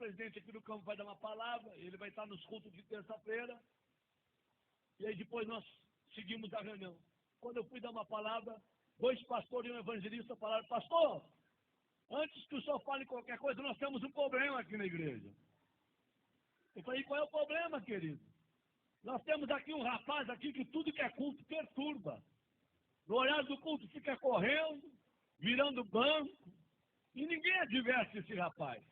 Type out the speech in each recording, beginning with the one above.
presidente aqui do campo vai dar uma palavra, ele vai estar nos cultos de terça-feira, e aí depois nós seguimos a reunião. Quando eu fui dar uma palavra, 2 pastores e um evangelista falaram: pastor, antes que o senhor fale qualquer coisa, nós temos um problema aqui na igreja. Eu falei: qual é o problema, querido? Nós temos aqui um rapaz aqui que tudo que é culto perturba. No horário do culto fica correndo, virando banco, e ninguém adverte esse rapaz.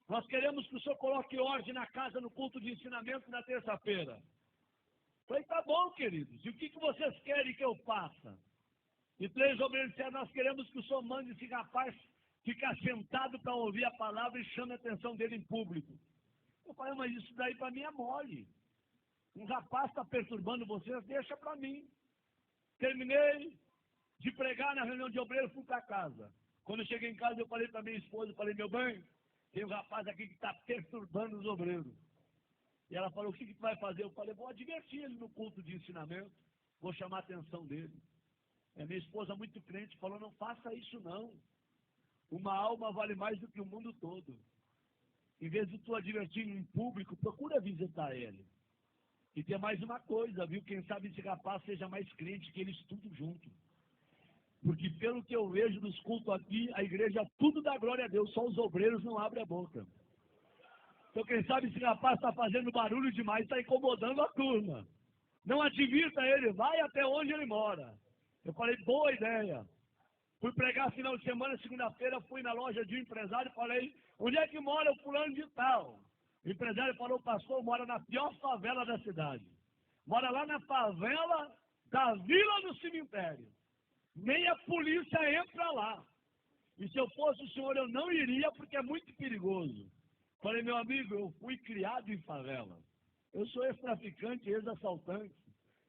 Nós queremos que o senhor coloque ordem na casa no culto de ensinamento na terça-feira. Eu falei: tá bom, queridos, e o que vocês querem que eu faça? E 3 obreiros disseram: nós queremos que o senhor mande esse rapaz ficar sentado para ouvir a palavra e chame a atenção dele em público. Eu falei: mas isso daí para mim é mole. Um rapaz está perturbando vocês, deixa para mim. Terminei de pregar na reunião de obreiros, fui para casa. Quando eu cheguei em casa, eu falei para minha esposa, eu falei: meu bem, tem um rapaz aqui que está perturbando os obreiros. E ela falou: o que tu vai fazer? Eu falei: vou advertir ele no culto de ensinamento, vou chamar a atenção dele. A minha esposa, muito crente, falou: não faça isso não. Uma alma vale mais do que o mundo todo. Em vez de tu advertir em público, procura visitar ele. E tem mais uma coisa, viu? Quem sabe esse rapaz seja mais crente, que eles tudo junto. Porque pelo que eu vejo nos cultos aqui, a igreja tudo dá glória a Deus, só os obreiros não abrem a boca. Então quem sabe esse rapaz está fazendo barulho demais, está incomodando a turma. Não advirta ele, vai até onde ele mora. Eu falei: boa ideia. Fui pregar final de semana, segunda-feira, fui na loja de um empresário e falei: onde é que mora o fulano de tal? O empresário falou: pastor, mora na pior favela da cidade. Mora lá na favela da Vila do Cemitério. Nem a polícia entra lá. E se eu fosse o senhor, eu não iria, porque é muito perigoso. Falei: meu amigo, eu fui criado em favela. Eu sou ex-traficante, ex-assaltante.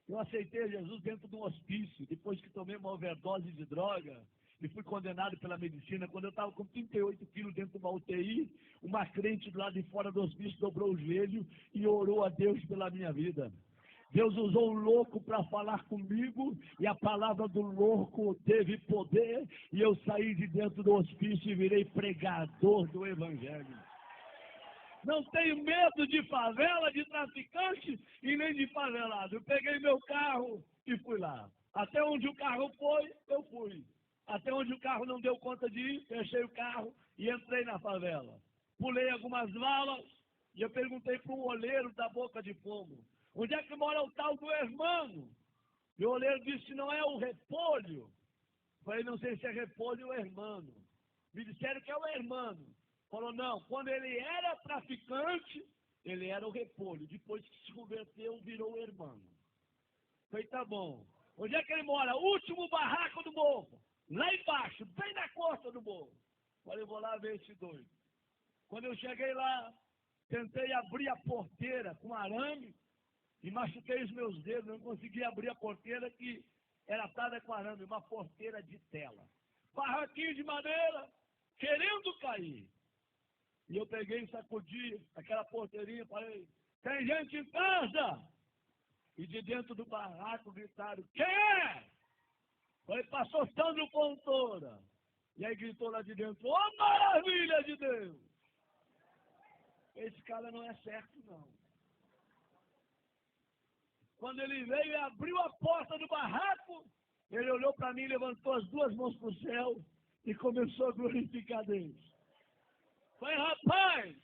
Eu aceitei Jesus dentro de um hospício, depois que tomei uma overdose de droga e fui condenado pela medicina. Quando eu estava com 38 quilos dentro de uma UTI, uma crente do lado de fora do hospício dobrou o joelho e orou a Deus pela minha vida. Deus usou um louco para falar comigo, e a palavra do louco teve poder, e eu saí de dentro do hospício e virei pregador do evangelho. Não tenho medo de favela, de traficante e nem de favelado. Eu peguei meu carro e fui lá. Até onde o carro foi, eu fui. Até onde o carro não deu conta de ir, fechei o carro e entrei na favela. Pulei algumas valas e eu perguntei para um oleiro da Boca de Fumo: onde é que mora o tal do hermano? E o oleiro disse: não é o Repolho? Falei: não sei se é Repolho ou hermano. Me disseram que é o hermano. Falou: não, quando ele era traficante, ele era o Repolho. Depois que se converteu, virou o hermano. Falei: tá bom. Onde é que ele mora? Último barraco do morro. Lá embaixo, bem na costa do morro. Falei: vou lá ver esse doido. Quando eu cheguei lá, tentei abrir a porteira com arame e machuquei os meus dedos. Não consegui abrir a porteira, que era atada com arame, uma porteira de tela. Barraquinho de madeira, querendo cair. E eu peguei e sacudi aquela porteirinha e falei: tem gente em casa? E de dentro do barraco gritaram: quem é? Falei: pastor Sandro Fontoura. E aí gritou lá de dentro: ô maravilha de Deus! Esse cara não é certo, não. Quando ele veio e abriu a porta do barraco, ele olhou para mim, levantou as 2 mãos para o céu e começou a glorificar Deus. Falei: rapaz,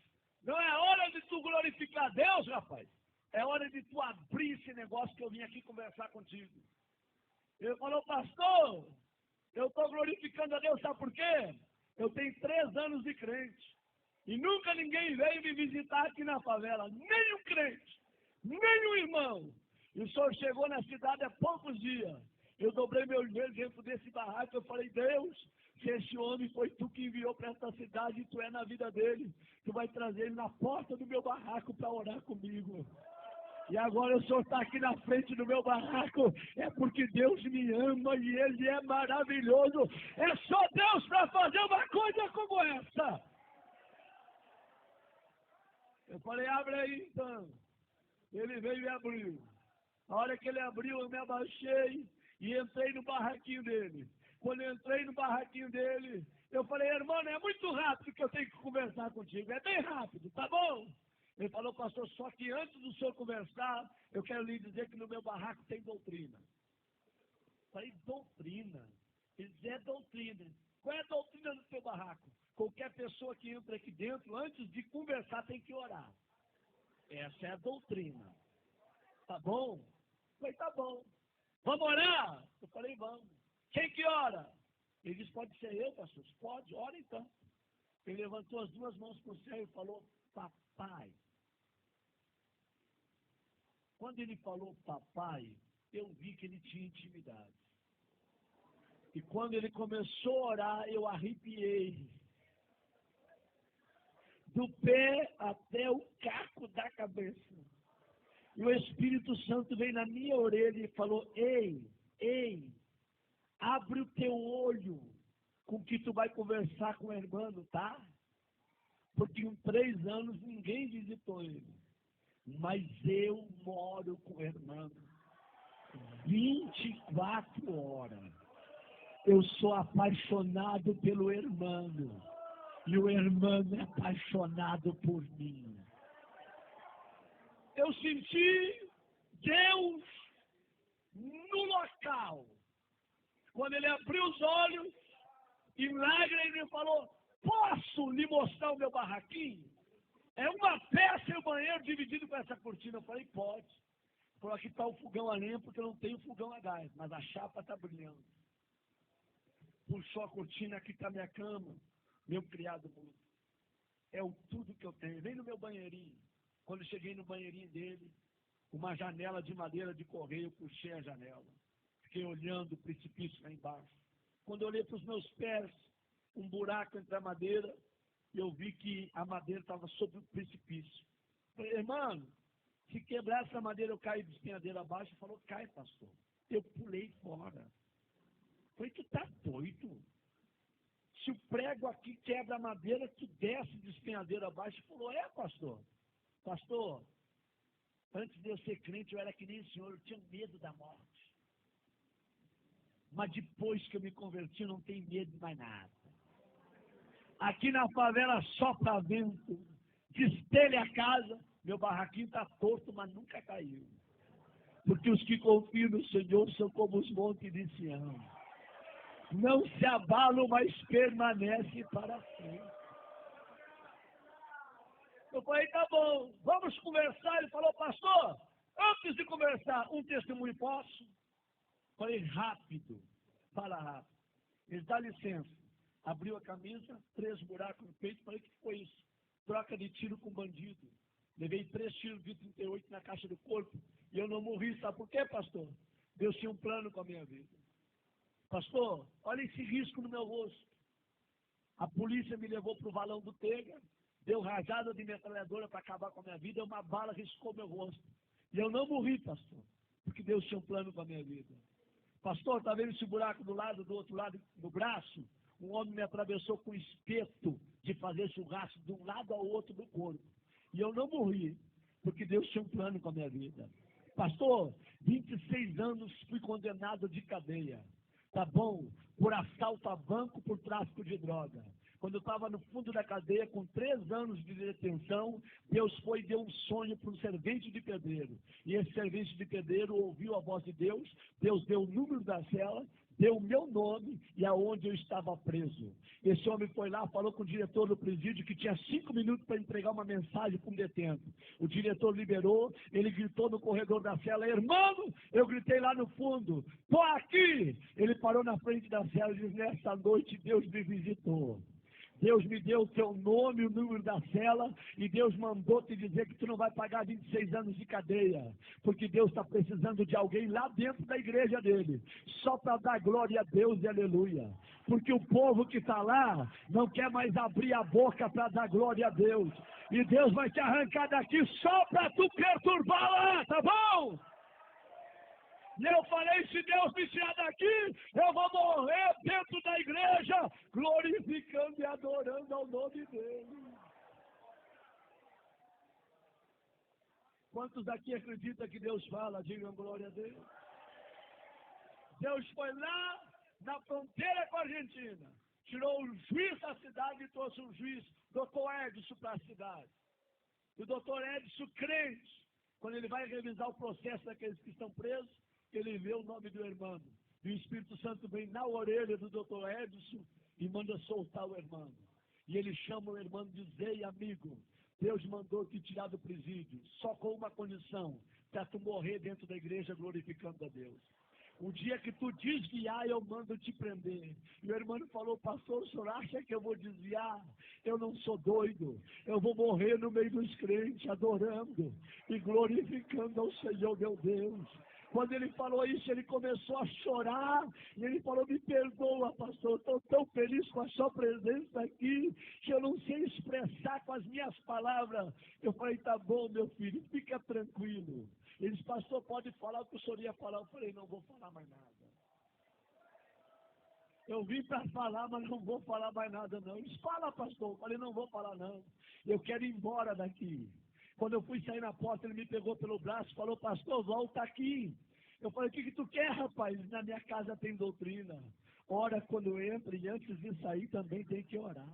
não é hora de tu glorificar Deus, rapaz. É hora de tu abrir esse negócio que eu vim aqui conversar contigo. Ele falou: pastor, eu estou glorificando a Deus, sabe por quê? Eu tenho 3 anos de crente. E nunca ninguém veio me visitar aqui na favela. Nem um crente, nem um irmão. E o senhor chegou na cidade há poucos dias. Eu dobrei meu joelho dentro desse barraco. Eu falei: Deus, se esse homem foi tu que enviou para esta cidade e tu é na vida dele, tu vai trazer ele na porta do meu barraco para orar comigo. E agora o senhor está aqui na frente do meu barraco, é porque Deus me ama e Ele é maravilhoso. É só Deus para fazer uma coisa como essa. Eu falei: abre aí então. Ele veio e abriu. A hora que ele abriu, eu me abaixei e entrei no barraquinho dele. Quando eu entrei no barraquinho dele, Eu falei, irmão, é muito rápido que eu tenho que conversar contigo. É bem rápido, tá bom? Ele falou, pastor, só que antes do senhor conversar, eu quero lhe dizer que no meu barraco tem doutrina. Eu falei, doutrina? Ele disse, é doutrina. Qual é a doutrina do teu barraco? Qualquer pessoa que entra aqui dentro, antes de conversar, tem que orar. Essa é a doutrina. Tá bom? Eu falei, tá bom. Vamos orar? Eu falei, vamos. Quem que ora? Ele disse, pode ser eu, pastor? Pode, ora então. Ele levantou as duas mãos para o céu e falou, papai. Quando ele falou papai, eu vi que ele tinha intimidade. E quando ele começou a orar, eu arrepiei. Do pé até o caco da cabeça. E o Espírito Santo veio na minha orelha e falou, ei, abre o teu olho com que tu vai conversar com o irmão, tá? Porque em 3 anos ninguém visitou ele. Mas eu moro com o irmão 24 horas. Eu sou apaixonado pelo irmão. E o irmão é apaixonado por mim. Eu senti Deus no local. Quando ele abriu os olhos, em lágrimas, ele falou, posso lhe mostrar o meu barraquinho? É uma peça e o banheiro dividido com essa cortina. Eu falei, pode. Ele falou, aqui está o fogão a lenha, porque eu não tenho fogão a gás, mas a chapa está brilhando. Puxou a cortina, aqui está minha cama, meu criado mudo. É o tudo que eu tenho. Vem no meu banheirinho. Quando eu cheguei no banheirinho dele, uma janela de madeira de correio, eu puxei a janela. Fiquei olhando o precipício lá embaixo. Quando eu olhei para os meus pés, um buraco entre a madeira, eu vi que a madeira estava sobre o precipício. Falei, irmão, se quebrar essa madeira, eu caio de despenhadeira abaixo. Ele falou, cai, pastor. Eu pulei fora. Falei, tu tá doido? Se o prego aqui quebra a madeira, tu desce de despenhadeira abaixo. Ele falou, pastor. Pastor, antes de eu ser crente, eu era que nem o senhor, eu tinha medo da morte. Mas depois que eu me converti, eu não tenho medo de mais nada. Aqui na favela sopra vento, destelha a casa, meu barraquinho está torto, mas nunca caiu. Porque os que confiam no Senhor são como os montes de Sião. Não se abalam, mas permanecem para sempre. Eu falei, tá bom, vamos conversar. Ele falou, pastor, antes de conversar, um testemunho posso? Falei, rápido, fala rápido. Ele dá licença. Abriu a camisa, 3 buracos no peito. Falei, o que foi isso? Troca de tiro com bandido. Levei 3 tiros de 38 na caixa do corpo. E eu não morri, sabe por quê, pastor? Deus tinha um plano com a minha vida. Pastor, olha esse risco no meu rosto. A polícia me levou para o valão do Tega, deu rajada de metralhadora para acabar com a minha vida, e uma bala riscou meu rosto. E eu não morri, pastor, porque Deus tinha um plano com a minha vida. Pastor, está vendo esse buraco do outro lado do braço? Um homem me atravessou com espeto de fazer churrasco de um lado ao outro do corpo. E eu não morri, porque Deus tinha um plano com a minha vida. Pastor, 26 anos fui condenado de cadeia. Tá bom? Por assalto a banco, por tráfico de droga. Quando eu estava no fundo da cadeia, com 3 anos de detenção, Deus foi e deu um sonho para um servente de pedreiro. E esse servente de pedreiro ouviu a voz de Deus, Deus deu o número da cela, deu o meu nome e aonde eu estava preso. Esse homem foi lá, falou com o diretor do presídio que tinha 5 minutos para entregar uma mensagem para um detento. O diretor liberou, ele gritou no corredor da cela, irmão, eu gritei lá no fundo, tô aqui! Ele parou na frente da cela e disse, nessa noite Deus me visitou. Deus me deu o teu nome, o número da cela, e Deus mandou te dizer que tu não vai pagar 26 anos de cadeia, porque Deus está precisando de alguém lá dentro da igreja dele, só para dar glória a Deus e aleluia, porque o povo que está lá não quer mais abrir a boca para dar glória a Deus, e Deus vai te arrancar daqui só para tu perturbar lá, tá bom? E eu falei, se Deus me tirar daqui, eu vou morrer dentro da igreja, glorificando e adorando ao nome dele. Quantos aqui acreditam que Deus fala? Digam glória a Deus. Deus foi lá na fronteira com a Argentina, tirou o juiz da cidade e trouxe um juiz, doutor Edson, para a cidade. O doutor Edson, crente, quando ele vai revisar o processo daqueles que estão presos, ele vê o nome do irmão. E o Espírito Santo vem na orelha do doutor Edson e manda soltar o irmão. E ele chama o irmão e diz: ei, amigo, Deus mandou te tirar do presídio, só com uma condição, para tu morrer dentro da igreja glorificando a Deus. O dia que tu desviar, eu mando te prender. E o irmão falou: pastor, o senhor acha que eu vou desviar? Eu não sou doido. Eu vou morrer no meio dos crentes, adorando e glorificando ao Senhor meu Deus. Quando ele falou isso, ele começou a chorar. E ele falou: me perdoa, pastor, estou tão feliz com a sua presença aqui, que eu não sei expressar com as minhas palavras. Eu falei: tá bom, meu filho, fica tranquilo. Ele disse: pastor, pode falar o que o senhor ia falar. Eu falei: não vou falar mais nada. Eu vim para falar, mas não vou falar mais nada não. Ele disse: fala, pastor. Eu falei: não vou falar não. Eu quero ir embora daqui. Quando eu fui sair na porta, ele me pegou pelo braço e falou: pastor, volta aqui. Eu falei: o que tu quer, rapaz? Na minha casa tem doutrina. Ora quando entra e antes de sair também tem que orar.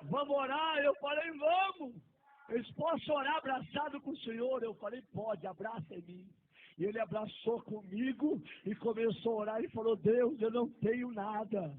Vamos orar? Eu falei: vamos. Eles possam orar abraçado com o Senhor? Eu falei: pode, abraça em mim. E ele abraçou comigo e começou a orar e falou: Deus, eu não tenho nada,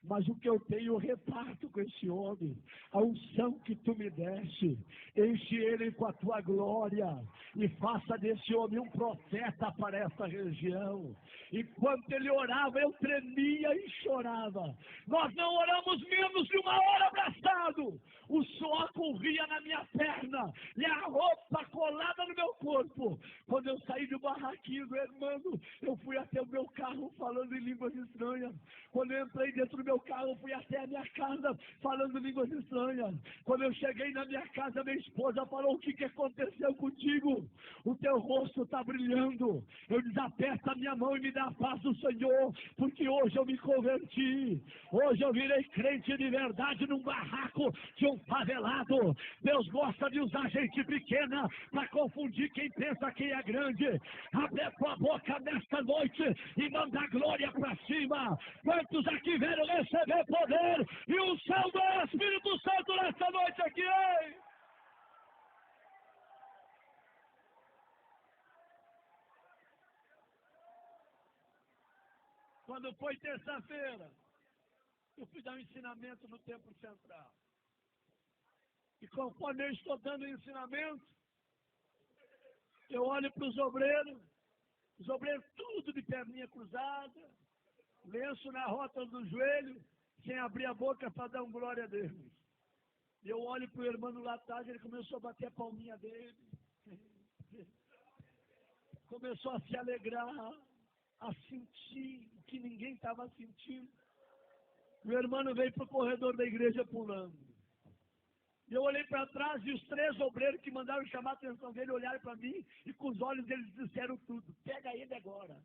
mas o que eu tenho eu reparto com esse homem. A unção que tu me deste, enche ele com a tua glória e faça desse homem um profeta para essa região. Enquanto ele orava, eu tremia e chorava. Nós não oramos menos de uma hora abraçado. O suor corria na minha perna e a roupa colada no meu corpo. Quando eu saí do barraquinho do irmão, eu fui até o meu carro falando em línguas estranhas. Quando eu entrei dentro do meu carro, eu fui até a minha casa falando línguas estranhas. Quando eu cheguei na minha casa, minha esposa falou: o que aconteceu contigo? O teu rosto está brilhando. Eu disse: aperta a minha mão e me dá a paz do Senhor, porque hoje eu me converti. Hoje eu virei crente de verdade num barraco de um favelado. Deus gosta de usar gente pequena para confundir quem pensa que é grande. Abre a tua boca nesta noite e manda a glória para cima. Quantos aqui vieram receber poder e unção do Espírito Santo nesta noite aqui, hein? Quando foi terça-feira, eu fui dar um ensinamento no Templo Central. E conforme eu estou dando o ensinamento, eu olho para os obreiros tudo de perninha cruzada, lenço na rota do joelho, sem abrir a boca para dar um glória a Deus. E eu olho para o irmão lá atrás, ele começou a bater a palminha dele, começou a se alegrar, a sentir o que ninguém estava sentindo. O irmão veio para o corredor da igreja pulando. E eu olhei para trás e os 3 obreiros que mandaram chamar a atenção dele olharam para mim e com os olhos eles disseram tudo: pega ele agora,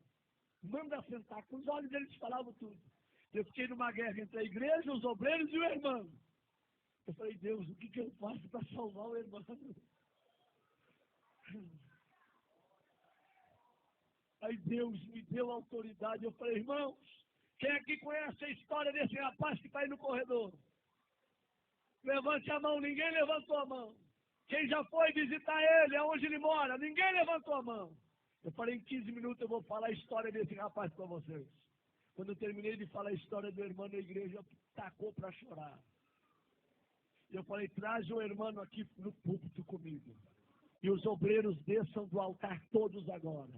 manda sentar. Com os olhos eles falavam tudo. Eu fiquei numa guerra entre a igreja, os obreiros e o irmão. Eu falei: Deus, o que eu faço para salvar o irmão? Aí Deus me deu autoridade. Eu falei: irmãos, quem aqui conhece a história desse rapaz que está aí no corredor? Levante a mão. Ninguém levantou a mão. Quem já foi visitar ele, aonde ele mora? Ninguém levantou a mão. Eu falei: em 15 minutos eu vou falar a história desse rapaz para vocês. Quando eu terminei de falar a história do irmão na igreja, tacou para chorar. Eu falei: traz o irmão aqui no púlpito comigo. E os obreiros desçam do altar todos agora.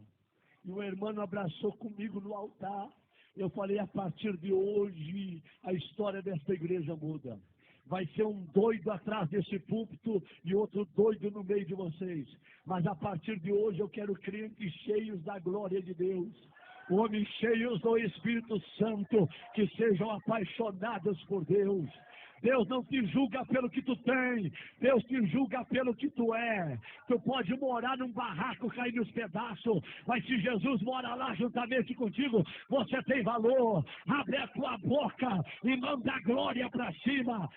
E o irmão abraçou comigo no altar. Eu falei: a partir de hoje, a história desta igreja muda. Vai ser um doido atrás desse púlpito e outro doido no meio de vocês. Mas a partir de hoje eu quero crentes cheios da glória de Deus. Homens cheios do Espírito Santo, que sejam apaixonados por Deus. Deus não te julga pelo que tu tem, Deus te julga pelo que tu é. Tu pode morar num barraco cair nos pedaços, mas se Jesus mora lá juntamente contigo, você tem valor. Abre a tua boca e manda a glória para cima.